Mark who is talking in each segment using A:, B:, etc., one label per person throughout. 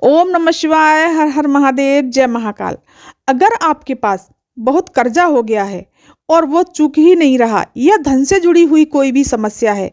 A: ओम नमः शिवाय, हर हर महादेव, जय महाकाल। अगर आपके पास बहुत कर्जा हो गया है और वो चूक ही नहीं रहा, या धन से जुड़ी हुई कोई भी समस्या है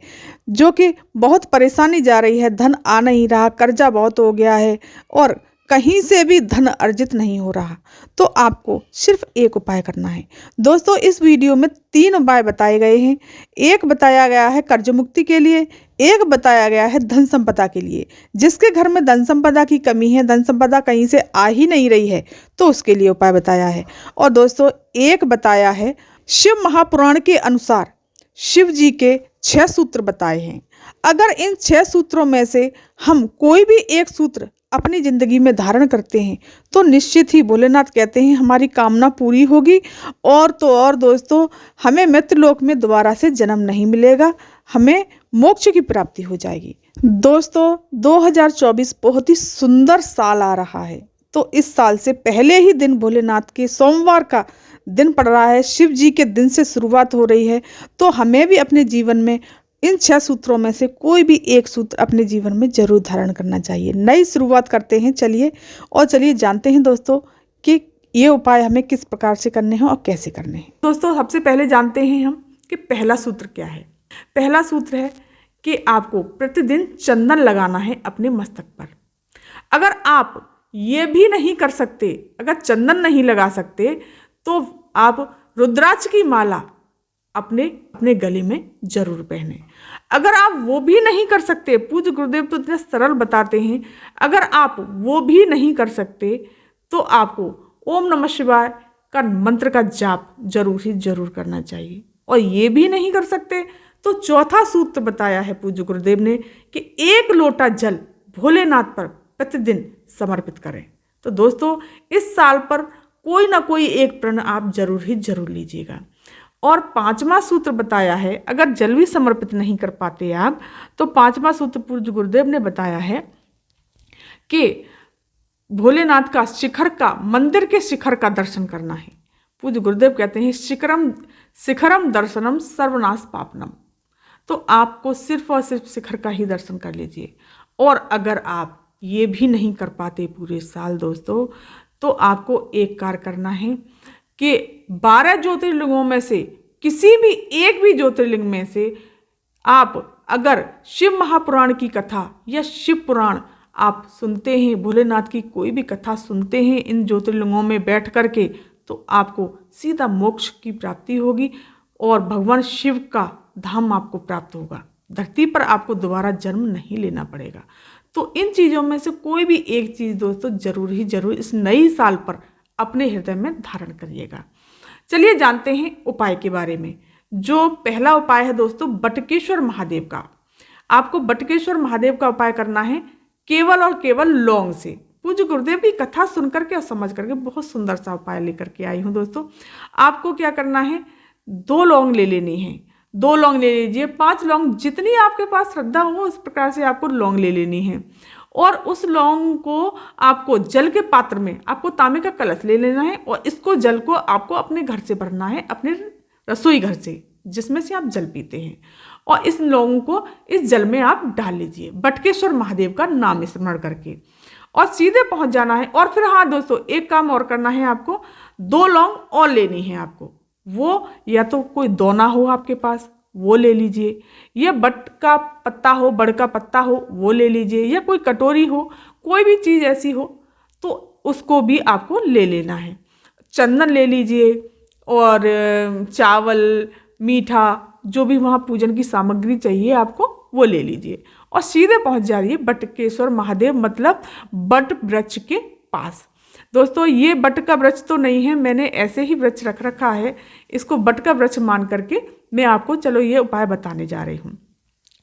A: जो कि बहुत परेशानी जा रही है, धन आ नहीं रहा, कर्जा बहुत हो गया है और कहीं से भी धन अर्जित नहीं हो रहा, तो आपको सिर्फ एक उपाय करना है। दोस्तों, इस वीडियो में 3 उपाय बताए गए हैं। एक बताया गया है कर्ज मुक्ति के लिए, एक बताया गया है धन संपदा के लिए। जिसके घर में धन संपदा की कमी है, धन संपदा कहीं से आ ही नहीं रही है, तो उसके लिए उपाय बताया है। और दोस्तों, एक बताया है शिव महापुराण के अनुसार शिव जी के 6 सूत्र बताए हैं। अगर इन 6 सूत्रों में से हम कोई भी एक सूत्र अपनी जिंदगी में धारण करते हैं तो निश्चित ही भोलेनाथ कहते हैं हमारी कामना पूरी होगी। और तो और दोस्तों, हमें मृत्युलोक में दोबारा से जन्म नहीं मिलेगा, हमें मोक्ष की प्राप्ति हो जाएगी। दोस्तों, 2024 बहुत ही सुंदर साल आ रहा है, तो इस साल से पहले ही दिन भोलेनाथ के सोमवार का दिन पड़ रहा है, शिव जी के दिन से शुरुआत हो रही है। तो हमें भी अपने जीवन में इन 6 सूत्रों में से कोई भी एक सूत्र अपने जीवन में जरूर धारण करना चाहिए। नई शुरुआत करते हैं, चलिए जानते हैं दोस्तों कि ये उपाय हमें किस प्रकार से करने हैं और कैसे करने हैं। दोस्तों, सबसे पहले जानते हैं हम कि पहला सूत्र क्या है। पहला सूत्र है कि आपको प्रतिदिन चंदन लगाना है अपने मस्तक पर। अगर आप ये भी नहीं कर सकते, अगर चंदन नहीं लगा सकते, तो आप रुद्राक्ष की माला अपने गले में जरूर पहने। अगर आप वो भी नहीं कर सकते, पूज्य गुरुदेव तो इतने सरल बताते हैं, अगर आप वो भी नहीं कर सकते तो आपको ओम नमः शिवाय का मंत्र का जाप जरूर ही जरूर करना चाहिए। और ये भी नहीं कर सकते तो चौथा सूत्र बताया है पूज्य गुरुदेव ने कि 1 लोटा जल भोलेनाथ पर प्रतिदिन समर्पित करें। तो दोस्तों, इस साल पर कोई ना कोई एक प्रण आप जरूर ही जरूर लीजिएगा। और 5वां सूत्र बताया है, अगर जल भी समर्पित नहीं कर पाते आप, तो 5वां सूत्र पूज्य गुरुदेव ने बताया है कि भोलेनाथ का शिखर का, मंदिर के शिखर का दर्शन करना है। पूज्य गुरुदेव कहते हैं शिखरम दर्शनम सर्वनाश पापनम। तो आपको सिर्फ और सिर्फ शिखर का ही दर्शन कर लीजिए। और अगर आप ये भी नहीं कर पाते पूरे साल दोस्तों, तो आपको एक कार्य करना है कि 12 ज्योतिर्लिंगों में से किसी भी एक भी ज्योतिर्लिंग में से आप अगर शिव महापुराण की कथा या शिव पुराण आप सुनते हैं, भोलेनाथ की कोई भी कथा सुनते हैं इन ज्योतिर्लिंगों में बैठ करके, तो आपको सीधा मोक्ष की प्राप्ति होगी और भगवान शिव का धाम आपको प्राप्त होगा। धरती पर आपको दोबारा जन्म नहीं लेना पड़ेगा। तो इन चीज़ों में से कोई भी एक चीज़ दोस्तों जरूर ही जरूर इस नई साल पर अपने हृदय में धारण करिएगा। चलिए जानते हैं उपाय के बारे में। जो पहला उपाय है दोस्तों, बटकेश्वर महादेव का। आपको बटकेश्वर महादेव का उपाय करना है केवल और केवल लौंग से। पूज्य गुरुदेव की कथा सुन करके और समझ करके बहुत सुंदर सा उपाय लेकर के आई हूँ दोस्तों। आपको क्या करना है, 2 लौंग ले लेनी है। 2 लौंग ले लीजिए, 5 लौंग, जितनी आपके पास श्रद्धा हो उस प्रकार से आपको लौंग ले लेनी है। और उस लौंग को आपको जल के पात्र में, आपको तांबे का कलश ले लेना है और इसको जल को आपको अपने घर से भरना है, अपने रसोई घर से जिसमें से आप जल पीते हैं। और इस लौंग को इस जल में आप डाल लीजिए बटकेश्वर महादेव का नाम स्मरण करके, और सीधे पहुंच जाना है। और फिर हाँ दोस्तों, एक काम और करना है आपको, 2 लौंग और लेनी है आपको। वो या तो कोई दोना हो आपके पास वो ले लीजिए, या बट का पत्ता हो, बड़ का पत्ता हो वो ले लीजिए, या कोई कटोरी हो, कोई भी चीज़ ऐसी हो तो उसको भी आपको ले लेना है। चंदन ले लीजिए और चावल, मीठा, जो भी वहाँ पूजन की सामग्री चाहिए आपको वो ले लीजिए और सीधे पहुँच जाइए बटकेश्वर महादेव, मतलब बट वृक्ष के पास। दोस्तों, ये बट का वृक्ष तो नहीं है, मैंने ऐसे ही वृक्ष रख रखा है, इसको बट का वृक्ष मान करके मैं आपको चलो ये उपाय बताने जा रही हूँ।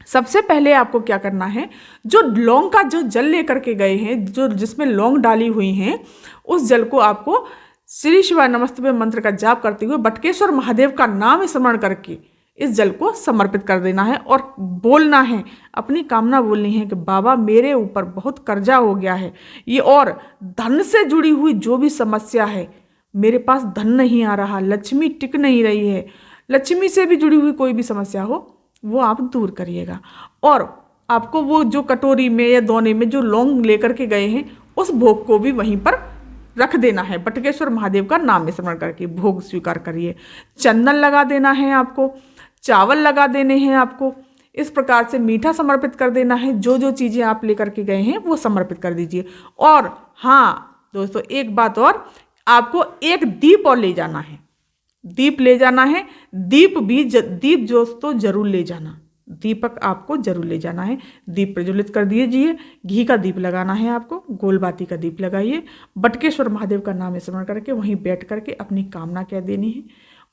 A: सबसे पहले आपको क्या करना है, जो लौंग का जो जल लेकर के गए हैं, जो जिसमें लौंग डाली हुई हैं, उस जल को आपको श्री शिवाय नमस्तुभ्यं मंत्र का जाप करते हुए बटकेश्वर महादेव का नाम स्मरण करके इस जल को समर्पित कर देना है और बोलना है, अपनी कामना बोलनी है कि बाबा मेरे ऊपर बहुत कर्जा हो गया है ये, और धन से जुड़ी हुई जो भी समस्या है, मेरे पास धन नहीं आ रहा, लक्ष्मी टिक नहीं रही है, लक्ष्मी से भी जुड़ी हुई कोई भी समस्या हो वो आप दूर करिएगा। और आपको वो जो कटोरी में या दोने में जो लौंग लेकर के गए हैं उस भोग को भी वहीं पर रख देना है। बटुकेश्वर महादेव का नाम स्मरण करके भोग स्वीकार करिए। चंदन लगा देना है आपको, चावल लगा देने हैं आपको। इस प्रकार से मीठा समर्पित कर देना है। जो जो चीज़ें आप लेकर के गए हैं वो समर्पित कर दीजिए। और हाँ दोस्तों, एक बात और, आपको एक दीप और ले जाना है। दीप ले जाना है। दीप दोस्तों जरूर ले जाना। दीपक आपको जरूर ले जाना है। दीप प्रज्वलित कर दीजिए। घी का दीप लगाना है आपको, गोलबाती का दीप लगाइए। बटुकेश्वर महादेव का नाम स्मरण करके वहीं बैठ करके अपनी कामना कह देनी है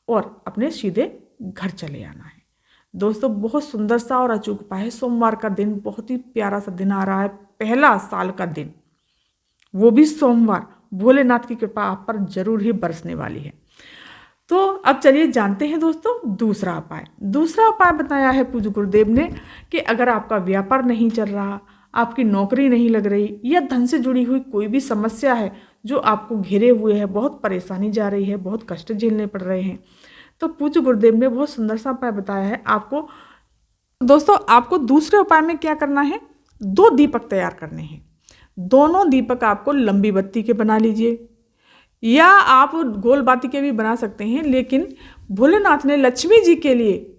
A: और अपने सीधे घर चले आना है। दोस्तों बहुत सुंदर सा और अचूक उपाय है। सोमवार का दिन बहुत ही प्यारा सा दिन आ रहा है, पहला साल का दिन, वो भी सोमवार। भोलेनाथ की कृपा आप पर जरूर ही बरसने वाली है। तो अब चलिए जानते हैं दोस्तों दूसरा उपाय। दूसरा उपाय बताया है पूज्य गुरुदेव ने कि अगर आपका व्यापार नहीं चल रहा, आपकी नौकरी नहीं लग रही, या धन से जुड़ी हुई कोई भी समस्या है जो आपको घेरे हुए है, बहुत परेशानी जा रही है, बहुत कष्ट झेलने पड़ रहे हैं, तो पूज्य गुरुदेव ने बहुत सुंदर सा उपाय बताया है आपको। दोस्तों आपको दूसरे उपाय में क्या करना है, 2 दीपक तैयार करने हैं। दोनों दीपक आपको लंबी बत्ती के बना लीजिए, या आप गोल बाती के भी बना सकते हैं, लेकिन भोलेनाथ ने लक्ष्मी जी के लिए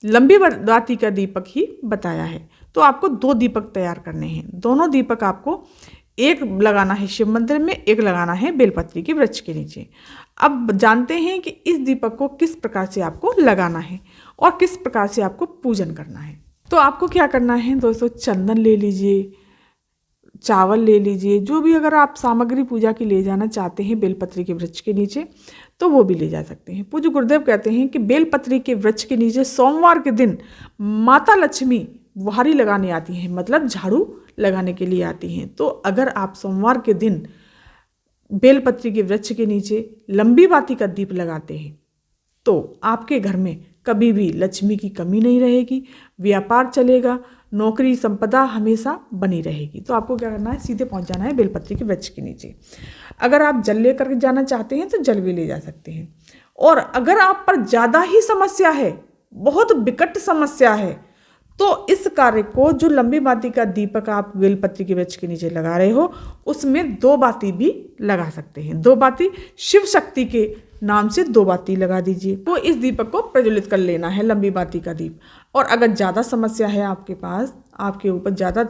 A: लंबी बाती का दीपक ही बताया है। तो आपको 2 दीपक तैयार करने हैं। दोनों दीपक आपको, एक लगाना है शिव मंदिर में, एक लगाना है बेलपत्री के वृक्ष के नीचे। अब जानते हैं कि इस दीपक को किस प्रकार से आपको लगाना है और किस प्रकार से आपको पूजन करना है। तो आपको क्या करना है दोस्तों, चंदन ले लीजिए, चावल ले लीजिए, जो भी अगर आप सामग्री पूजा की ले जाना चाहते हैं बेलपत्री के वृक्ष के नीचे तो वो भी ले जा सकते हैं। पूज्य गुरुदेव कहते हैं कि बेलपत्री के वृक्ष के नीचे सोमवार के दिन माता लक्ष्मी बुहारी लगाने आती हैं, मतलब झाड़ू लगाने के लिए आती हैं। तो अगर आप सोमवार के दिन बेलपत्री के वृक्ष के नीचे लंबी बाती का दीप लगाते हैं तो आपके घर में कभी भी लक्ष्मी की कमी नहीं रहेगी, व्यापार चलेगा, नौकरी संपदा हमेशा बनी रहेगी। तो आपको क्या करना है, सीधे पहुंच जाना है बेलपत्री के वृक्ष के नीचे। अगर आप जल लेकर जाना चाहते हैं तो जल भी ले जा सकते हैं। और अगर आप पर ज़्यादा ही समस्या है, बहुत विकट समस्या है, तो इस कार्य को, जो लंबी बाती का दीपक आप बेलपत्री के वृक्ष के नीचे लगा रहे हो, उसमें 2 बाती भी लगा सकते हैं। 2 बाती शिव शक्ति के नाम से 2 बाती लगा दीजिए। तो इस दीपक को प्रज्वलित कर लेना है, लंबी बाती का दीप। और अगर ज़्यादा समस्या है आपके पास, आपके ऊपर ज़्यादा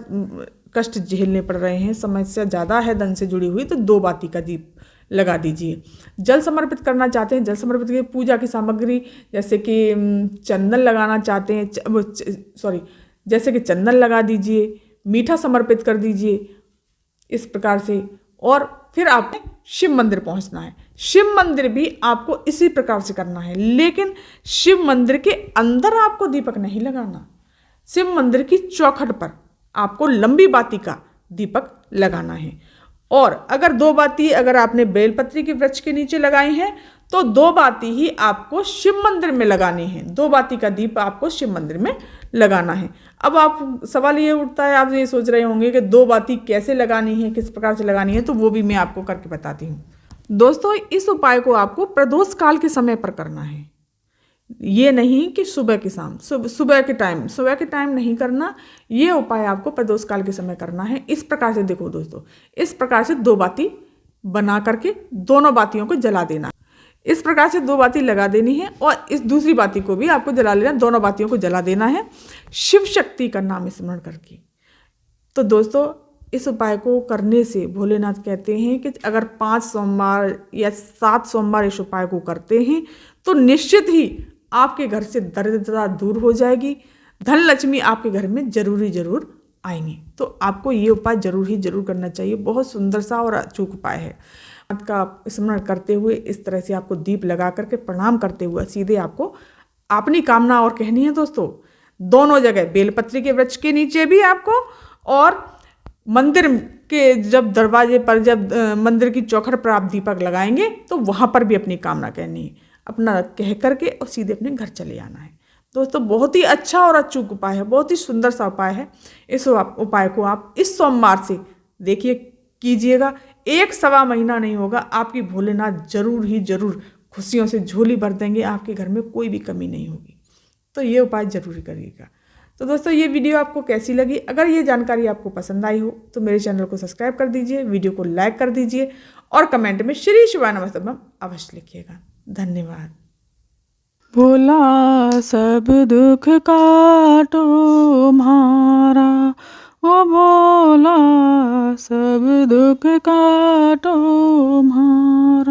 A: कष्ट झेलने पड़ रहे हैं, समस्या ज़्यादा है धन से जुड़ी हुई, तो 2 बाती का दीप लगा दीजिए। जल समर्पित करना चाहते हैं, जल समर्पित की पूजा की सामग्री जैसे कि चंदन लगाना चाहते हैं, जैसे कि चंदन लगा दीजिए, मीठा समर्पित कर दीजिए इस प्रकार से। और फिर आपने शिव मंदिर पहुंचना है। शिव मंदिर भी आपको इसी प्रकार से करना है, लेकिन शिव मंदिर के अंदर आपको दीपक नहीं लगाना। शिव मंदिर की चौखट पर आपको लंबी बाती का दीपक लगाना है। और अगर 2 बाती अगर आपने बेलपत्री के वृक्ष के नीचे लगाई हैं तो 2 बाती ही आपको शिव मंदिर में लगानी है। 2 बाती का दीप आपको शिव मंदिर में लगाना है। अब आप सवाल ये उठता है, आप ये सोच रहे होंगे कि 2 बाती कैसे लगानी है, किस प्रकार से लगानी है, तो वो भी मैं आपको करके बताती हूँ। दोस्तों इस उपाय को आपको प्रदोष काल के समय पर करना है, ये नहीं कि सुबह की शाम, सुबह के टाइम नहीं करना। ये उपाय आपको प्रदोष काल के समय करना है। इस प्रकार से देखो दोस्तों, इस प्रकार से 2 बाती बना करके दोनों बातियों को जला देना। इस प्रकार से 2 बाती लगा देनी है और इस दूसरी बाती को भी आपको जला लेना, दोनों बातियों को जला देना है शिव शक्ति का नाम स्मरण करके। तो दोस्तों इस उपाय को करने से भोलेनाथ कहते हैं कि अगर 5 सोमवार या 7 सोमवार इस उपाय को करते हैं तो निश्चित ही आपके घर से दरिद्रता दूर हो जाएगी, धन लक्ष्मी आपके घर में जरूर आएंगी। तो आपको ये उपाय जरूर करना चाहिए। बहुत सुंदर सा और अचूक उपाय है। का स्मरण करते हुए इस तरह से आपको दीप लगा करके प्रणाम करते हुए सीधे आपको अपनी कामना और कहनी है दोस्तों। दोनों जगह बेलपत्री के वृक्ष के नीचे भी आपको, और मंदिर के जब दरवाजे पर, जब मंदिर की चौखट पर आप दीपक लगाएंगे तो वहाँ पर भी अपनी कामना कहनी है, अपना कह करके और सीधे अपने घर चले आना है। दोस्तों बहुत ही अच्छा और अचूक उपाय है, बहुत ही सुंदर सा उपाय है। इस उपाय को आप इस सोमवार से देखिए कीजिएगा। 1-1.25 महीना नहीं होगा, आपकी भोलेनाथ जरूर खुशियों से झोली भर देंगे, आपके घर में कोई भी कमी नहीं होगी। तो ये उपाय जरूर करिएगा। तो दोस्तों ये वीडियो आपको कैसी लगी? अगर ये जानकारी आपको पसंद आई हो तो मेरे चैनल को सब्सक्राइब कर दीजिए, वीडियो को लाइक कर दीजिए और कमेंट में श्री शिवाय नमस्तुभ्यम अवश्य लिखिएगा। धन्यवाद। भोला सब दुख काटो म्हारा, ओ भोला सब दुख काटो म्हारा।